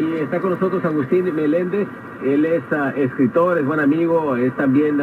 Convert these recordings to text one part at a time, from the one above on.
Y está con nosotros Agustín Meléndez. Él es escritor, es buen amigo, es también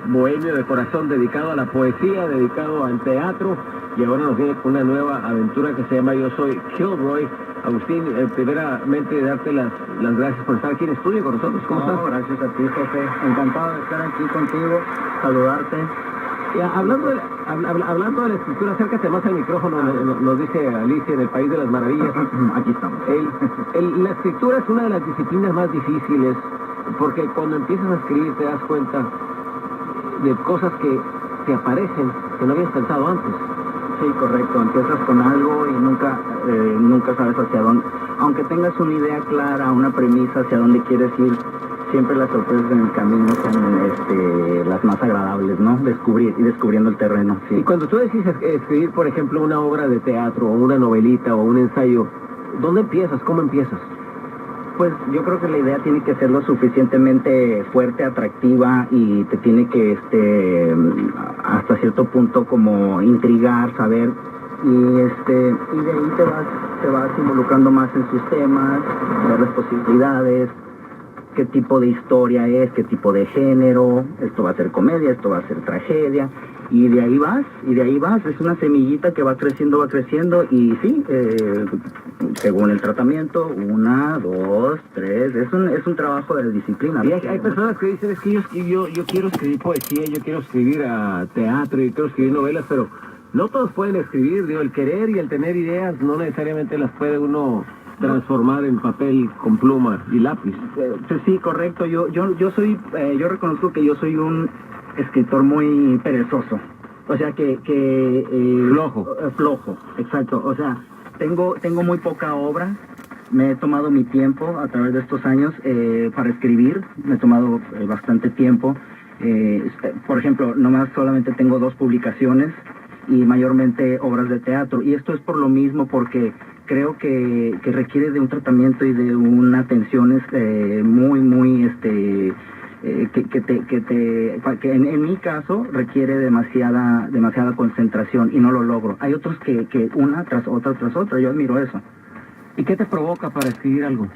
bohemio de corazón, dedicado a la poesía, dedicado al teatro, y ahora nos viene con una nueva aventura que se llama Yo Soy Kilroy. Agustín, primeramente darte las gracias por estar aquí en estudio con nosotros. ¿Cómo estás? Gracias a ti, José. Encantado de estar aquí contigo, saludarte. Hablando de la escritura, acércate más al micrófono, nos dice Alicia en El País de las Maravillas. Aquí estamos. La escritura es una de las disciplinas más difíciles, porque cuando empiezas a escribir te das cuenta de cosas que te aparecen que no habías pensado antes. Sí, correcto. Empiezas con algo y nunca sabes hacia dónde. Aunque tengas una idea clara, una premisa hacia dónde quieres ir, siempre las sorpresas en el camino son las más agradables, ¿no? Descubriendo el terreno. Sí. Y cuando tú decides escribir, por ejemplo, una obra de teatro, o una novelita, o un ensayo, ¿dónde empiezas? ¿Cómo empiezas? Pues yo creo que la idea tiene que ser lo suficientemente fuerte, atractiva, y te tiene que hasta cierto punto como intrigar, saber, y de ahí te vas involucrando más en sus temas, ver las posibilidades, qué tipo de historia es, qué tipo de género, esto va a ser comedia, esto va a ser tragedia, y de ahí vas, es una semillita que va creciendo, y sí, según el tratamiento, 1, 2, 3, es un trabajo de disciplina. Y hay personas que dicen, es que yo quiero escribir poesía, yo quiero escribir teatro, yo quiero escribir novelas, pero no todos pueden escribir, digo, el querer y el tener ideas no necesariamente las puede uno transformar en papel con pluma y lápiz. Sí, correcto. Yo reconozco que yo soy un escritor muy perezoso. O sea flojo, exacto. O sea, tengo muy poca obra. Me he tomado mi tiempo a través de estos años para escribir. Me he tomado bastante tiempo. Por ejemplo, nomás solamente tengo 2 publicaciones y mayormente obras de teatro. Y esto es por lo mismo, porque creo que requiere de un tratamiento y de una atención muy que en mi caso requiere demasiada concentración, y no lo logro. Hay otros que una tras otra, yo admiro eso. ¿Y qué te provoca para escribir algo?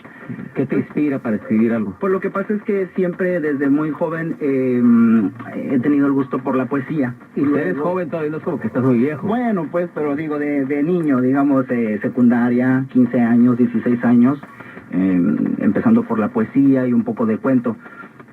¿Qué te inspira para escribir algo? Pues lo que pasa es que siempre desde muy joven he tenido el gusto por la poesía. Y luego, eres joven todavía, no es como que estás muy viejo. Bueno, pues, pero digo, de niño, digamos, secundaria, 15 años, 16 años, empezando por la poesía y un poco de cuento.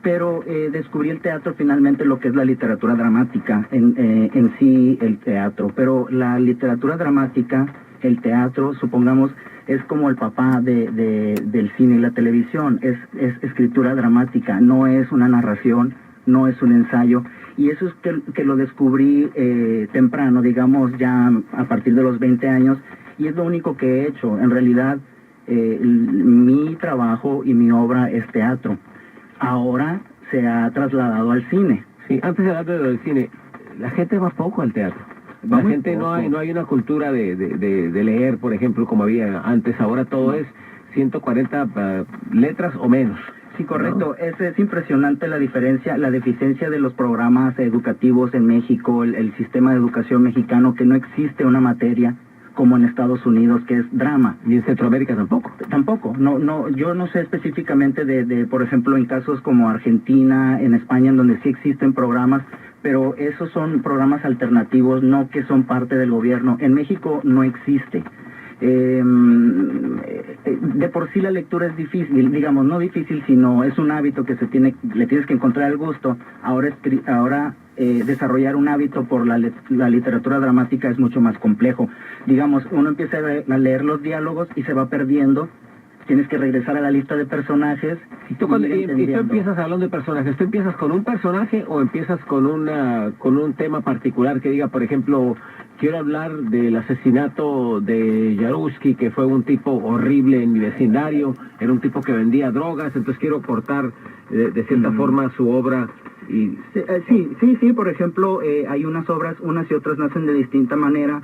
Pero descubrí el teatro finalmente, lo que es la literatura dramática, en sí el teatro. Pero la literatura dramática, el teatro, supongamos, es como el papá del cine y la televisión. Es escritura dramática, no es una narración, no es un ensayo. Y eso es que lo descubrí temprano, digamos, ya a partir de los 20 años, y es lo único que he hecho. En realidad, mi trabajo y mi obra es teatro. Ahora se ha trasladado al cine. Sí, antes de hablar del cine, la gente va poco al teatro. La gente no hay una cultura de leer, por ejemplo, como había antes. Ahora todo es 140 letras o menos. Sí, correcto. ¿No? Es impresionante la diferencia, la deficiencia de los programas educativos en México, el sistema de educación mexicano, que no existe una materia como en Estados Unidos, que es drama. ¿Y en Centroamérica tampoco? Tampoco. No, yo no sé específicamente por ejemplo, en casos como Argentina, en España, en donde sí existen programas, pero esos son programas alternativos, no que son parte del gobierno. En México no existe. De por sí la lectura es difícil, digamos, no difícil, sino es un hábito que le tienes que encontrar el gusto. Ahora desarrollar un hábito por la literatura dramática es mucho más complejo. Digamos, uno empieza a leer los diálogos y se va perdiendo. Tienes que regresar a la lista de personajes. Y tú empiezas hablando de personajes, ¿tú empiezas con un personaje o empiezas con un tema particular que diga, por ejemplo, quiero hablar del asesinato de Jaruski, que fue un tipo horrible en mi vecindario, era un tipo que vendía drogas, entonces quiero cortar de cierta forma su obra? Y sí, por ejemplo, hay unas obras, unas y otras nacen de distinta manera.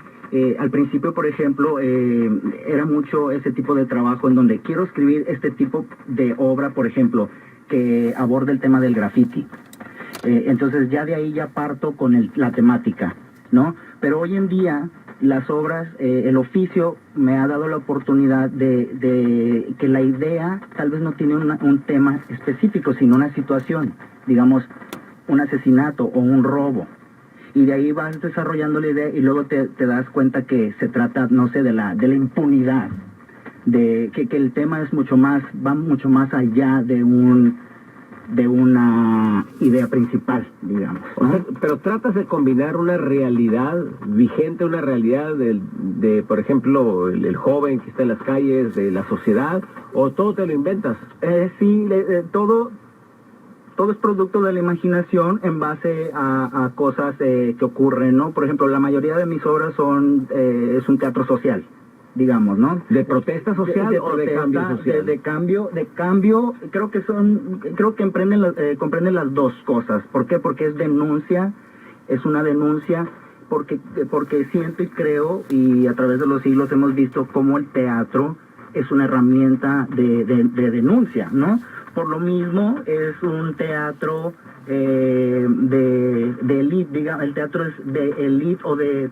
Al principio, por ejemplo, era mucho ese tipo de trabajo en donde quiero escribir este tipo de obra, por ejemplo, que aborde el tema del graffiti. Entonces ya de ahí ya parto con la temática, ¿no? Pero hoy en día las obras, el oficio me ha dado la oportunidad de que la idea tal vez no tiene un tema específico, sino una situación, digamos, un asesinato o un robo. Y de ahí vas desarrollando la idea y luego te das cuenta que se trata, no sé, de la impunidad, de que el tema es va mucho más allá de una idea principal, digamos, ¿no? O sea, pero tratas de combinar una realidad vigente, una realidad de por ejemplo, el joven que está en las calles, de la sociedad, o todo te lo inventas. Sí, todo es producto de la imaginación en base a cosas que ocurren, ¿no? Por ejemplo, la mayoría de mis obras es un teatro social, digamos, ¿no? ¿De protesta social o de cambio social? De cambio, creo que comprenden las dos cosas. ¿Por qué? Porque es una denuncia, porque siento y creo, y a través de los siglos hemos visto cómo el teatro es una herramienta de denuncia, ¿no? Por lo mismo es un teatro de élite, digamos, el teatro es de élite o de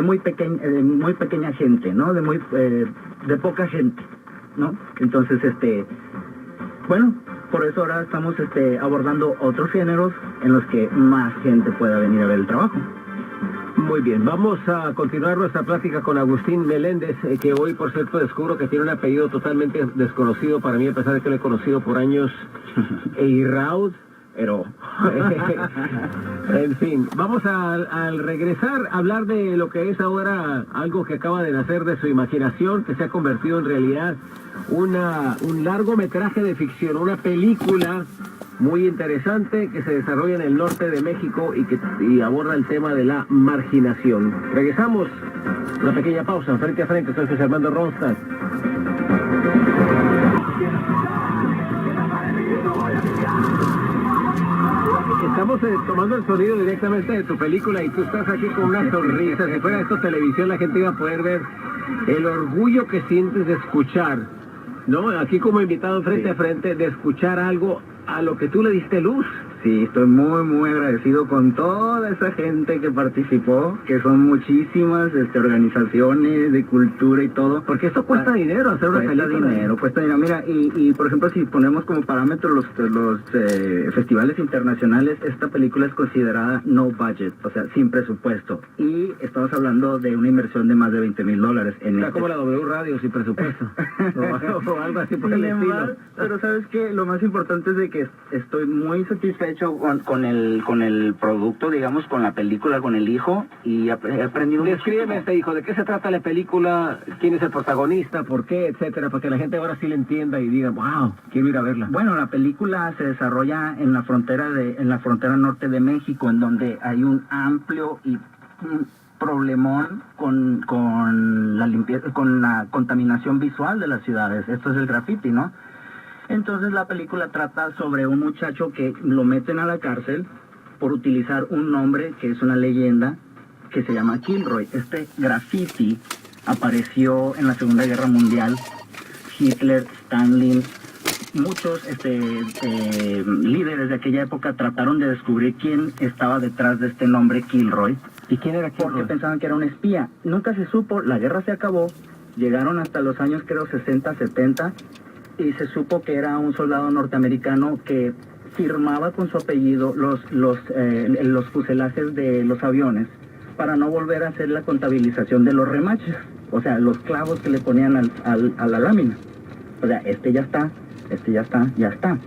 muy pequeña gente, ¿no? De poca gente, ¿no? Entonces, bueno, por eso ahora estamos abordando otros géneros en los que más gente pueda venir a ver el trabajo. Muy bien, vamos a continuar nuestra plática con Agustín Meléndez, que hoy, por cierto, descubro que tiene un apellido totalmente desconocido para mí, a pesar de que lo he conocido por años. Eiraud, pero... En fin, vamos al regresar a hablar de lo que es ahora algo que acaba de nacer de su imaginación, que se ha convertido en realidad un largometraje de ficción, una película muy interesante que se desarrolla en el norte de México y aborda el tema de la marginación. Regresamos, una pequeña pausa, frente a frente, soy José Armando Ronstadt. Estamos tomando el sonido directamente de tu película y tú estás aquí con una sonrisa. Si fuera esto televisión, la gente iba a poder ver el orgullo que sientes de escuchar, ¿no? Aquí como invitado frente a frente, de escuchar algo a lo que tú le diste luz. Sí, estoy muy, muy agradecido con toda esa gente que participó, que son muchísimas organizaciones de cultura y todo. Porque esto cuesta dinero, hacer una película. Cuesta dinero. Mira, y por ejemplo, si ponemos como parámetro los festivales internacionales, esta película es considerada no budget, o sea, sin presupuesto. Y estamos hablando de una inversión de más de $20,000 en Está como la W Radio sin presupuesto. o algo así por el estilo. Pero ¿sabes qué? Lo más importante es de que estoy muy satisfecho con el producto, digamos, con la película, con el hijo, y he aprendido mucho. Descríbeme este hijo, ¿de qué se trata la película? ¿Quién es el protagonista? ¿Por qué? Etcétera, para que la gente ahora sí le entienda y diga, wow, quiero ir a verla. Bueno, la película se desarrolla en la frontera norte de México, en donde hay un amplio y un problemón con la limpieza, con la contaminación visual de las ciudades. Esto es el graffiti, ¿no? Entonces la película trata sobre un muchacho que lo meten a la cárcel por utilizar un nombre que es una leyenda que se llama Kilroy. Este graffiti apareció en la Segunda Guerra Mundial. Hitler, Stalin, muchos líderes de aquella época trataron de descubrir quién estaba detrás de este nombre Kilroy. ¿Y quién era Kilroy? Porque pensaban que era un espía. Nunca se supo, la guerra se acabó, llegaron hasta los años creo 60, 70... y se supo que era un soldado norteamericano que firmaba con su apellido los fuselajes de los aviones para no volver a hacer la contabilización de los remaches, o sea, los clavos que le ponían a la lámina. O sea, ya está.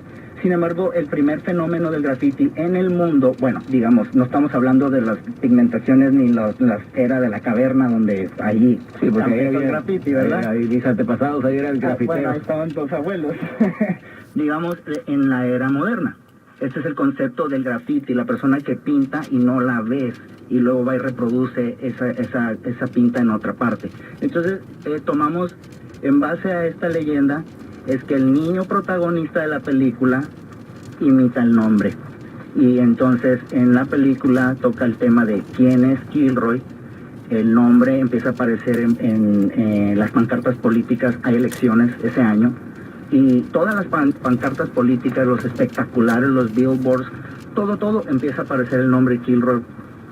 Sin embargo, el primer fenómeno del graffiti en el mundo, bueno, digamos, no estamos hablando de las pigmentaciones ni las eras de la caverna donde allí sí, porque ahí había graffiti, ¿verdad? Ahí mis antepasados, ahí eran grafiteros. Bueno, ahí estaban tus abuelos. Digamos, en la era moderna. Este es el concepto del graffiti, la persona que pinta y no la ves y luego va y reproduce esa pinta en otra parte. Entonces, tomamos, en base a esta leyenda, es que el niño protagonista de la película imita el nombre. Y entonces en la película toca el tema de quién es Kilroy. El nombre empieza a aparecer en las pancartas políticas. Hay elecciones ese año. Y todas las pancartas políticas, los espectaculares, los billboards, todo empieza a aparecer el nombre Kilroy.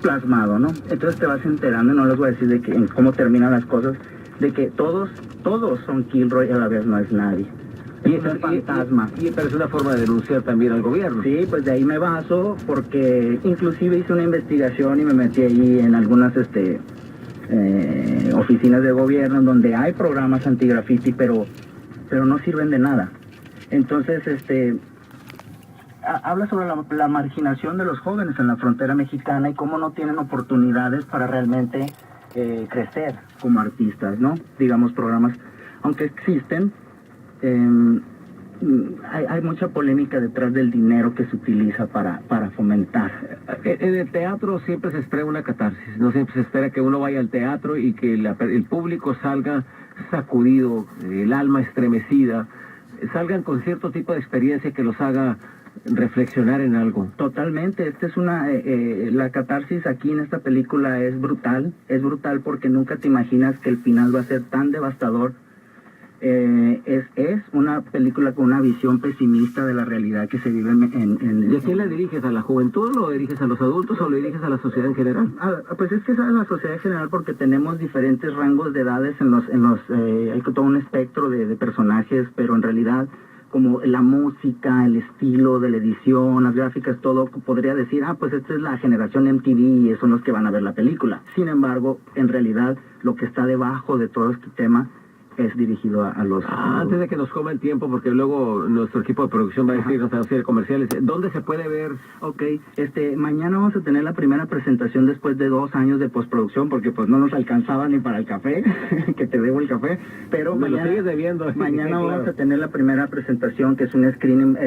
plasmado, ¿no? Entonces te vas enterando, y no les voy a decir de que, en cómo terminan las cosas, de que todos son Kilroy y a la vez no es nadie. Y Es un fantasma. pero es una forma de denunciar también al gobierno. Sí, pues de ahí me baso, porque inclusive hice una investigación y me metí ahí en algunas oficinas de gobierno donde hay programas anti-graffiti, pero no sirven de nada. Entonces, habla sobre la marginación de los jóvenes en la frontera mexicana y cómo no tienen oportunidades para realmente crecer como artistas, ¿no? Digamos, programas, aunque existen, hay mucha polémica detrás del dinero que se utiliza para fomentar. En el teatro siempre se espera una catarsis, no siempre se espera que uno vaya al teatro y que el público salga sacudido, el alma estremecida, salgan con cierto tipo de experiencia que los haga reflexionar en algo. Totalmente, la catarsis aquí en esta película es brutal porque nunca te imaginas que el final va a ser tan devastador. Es una película con una visión pesimista de la realidad que se vive en ¿Y a quién la diriges? ¿A la juventud, lo diriges a los adultos o lo diriges a la sociedad en general? Pues es que es a la sociedad en general porque tenemos diferentes rangos de edades hay todo un espectro de personajes, pero en realidad como la música, el estilo de la edición, las gráficas, todo podría decir, pues esta es la generación MTV y son los que van a ver la película. Sin embargo, en realidad lo que está debajo de todo este tema es dirigido a los... Antes de que nos coma el tiempo, porque luego nuestro equipo de producción va a decirnos a hacer comerciales, ¿dónde se puede ver? Ok, mañana vamos a tener la primera presentación después de 2 años de postproducción, porque pues no nos alcanzaba ni para el café, que te debo el café, pero Me mañana, lo sigues debiendo. mañana claro. Vamos a tener la primera presentación, que es un screening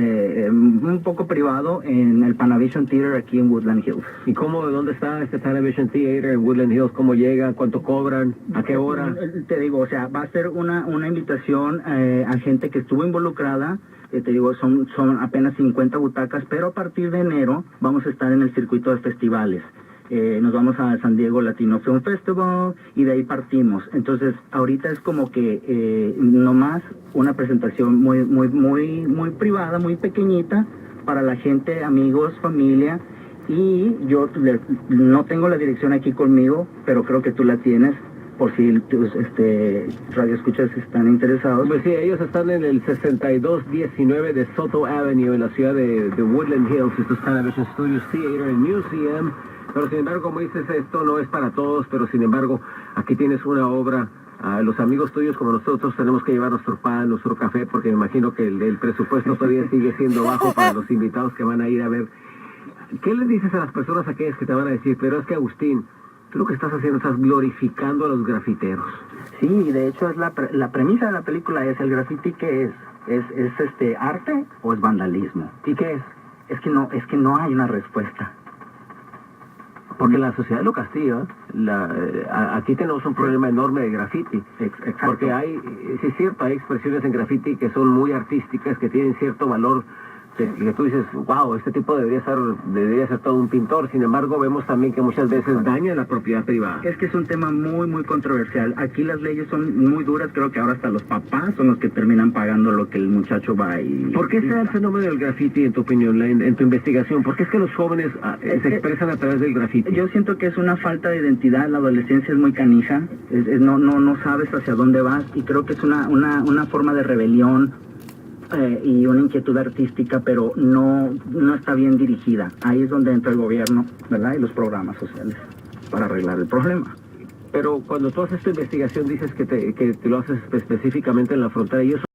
un poco privado en el Panavision Theater aquí en Woodland Hills. ¿Y dónde está este Panavision Theater en Woodland Hills? ¿Cómo llega? ¿Cuánto cobran? ¿A qué hora? Te digo, o sea, va a ser una invitación a gente que estuvo involucrada. Te digo, son apenas 50 butacas, pero a partir de enero vamos a estar en el circuito de festivales. Nos vamos a San Diego Latino Film Festival y de ahí partimos. Entonces, ahorita es como que nomás una presentación muy privada, muy pequeñita para la gente, amigos, familia. Y yo no tengo la dirección aquí conmigo, pero creo que tú la tienes. Por si tus radioescuchas están interesados. Pues sí, ellos están en el 6219 de Soto Avenue, en la ciudad de Woodland Hills. Esto es Panavision Studios Theater and Museum. Pero sin embargo, como dices, esto no es para todos, pero sin embargo, aquí tienes una obra. A los amigos tuyos como nosotros tenemos que llevar nuestro pan, nuestro café, porque me imagino que el presupuesto todavía sigue siendo bajo para los invitados que van a ir a ver. ¿Qué les dices a las personas aquellas que te van a decir, pero es que Agustín, tú lo que estás haciendo, estás glorificando a los grafiteros? Sí, de hecho es la premisa de la película es el graffiti? ¿Qué es? ¿Es arte o es vandalismo? ¿Y qué es? Es que no hay una respuesta. Porque la sociedad lo castiga. Aquí tenemos un problema enorme de graffiti. Exacto. Porque sí es cierto, hay expresiones en graffiti que son muy artísticas, que tienen cierto valor, que tú dices, wow, este tipo debería ser todo un pintor. Sin embargo, vemos también que muchas veces daña la propiedad privada. Es que es un tema muy controversial. Aquí las leyes son muy duras. Creo que ahora hasta los papás son los que terminan pagando lo que el muchacho va y... ¿Por qué se da el fenómeno del graffiti, en tu opinión, en tu investigación? ¿Por qué es que los jóvenes se expresan a través del graffiti? Yo siento que es una falta de identidad. La adolescencia es muy canija. No sabes hacia dónde vas. Y creo que es una forma de rebelión y una inquietud artística, pero no está bien dirigida. Ahí es donde entra el gobierno, ¿verdad? Y los programas sociales para arreglar el problema. Pero cuando tú haces tu investigación dices que te lo haces específicamente en la frontera y eso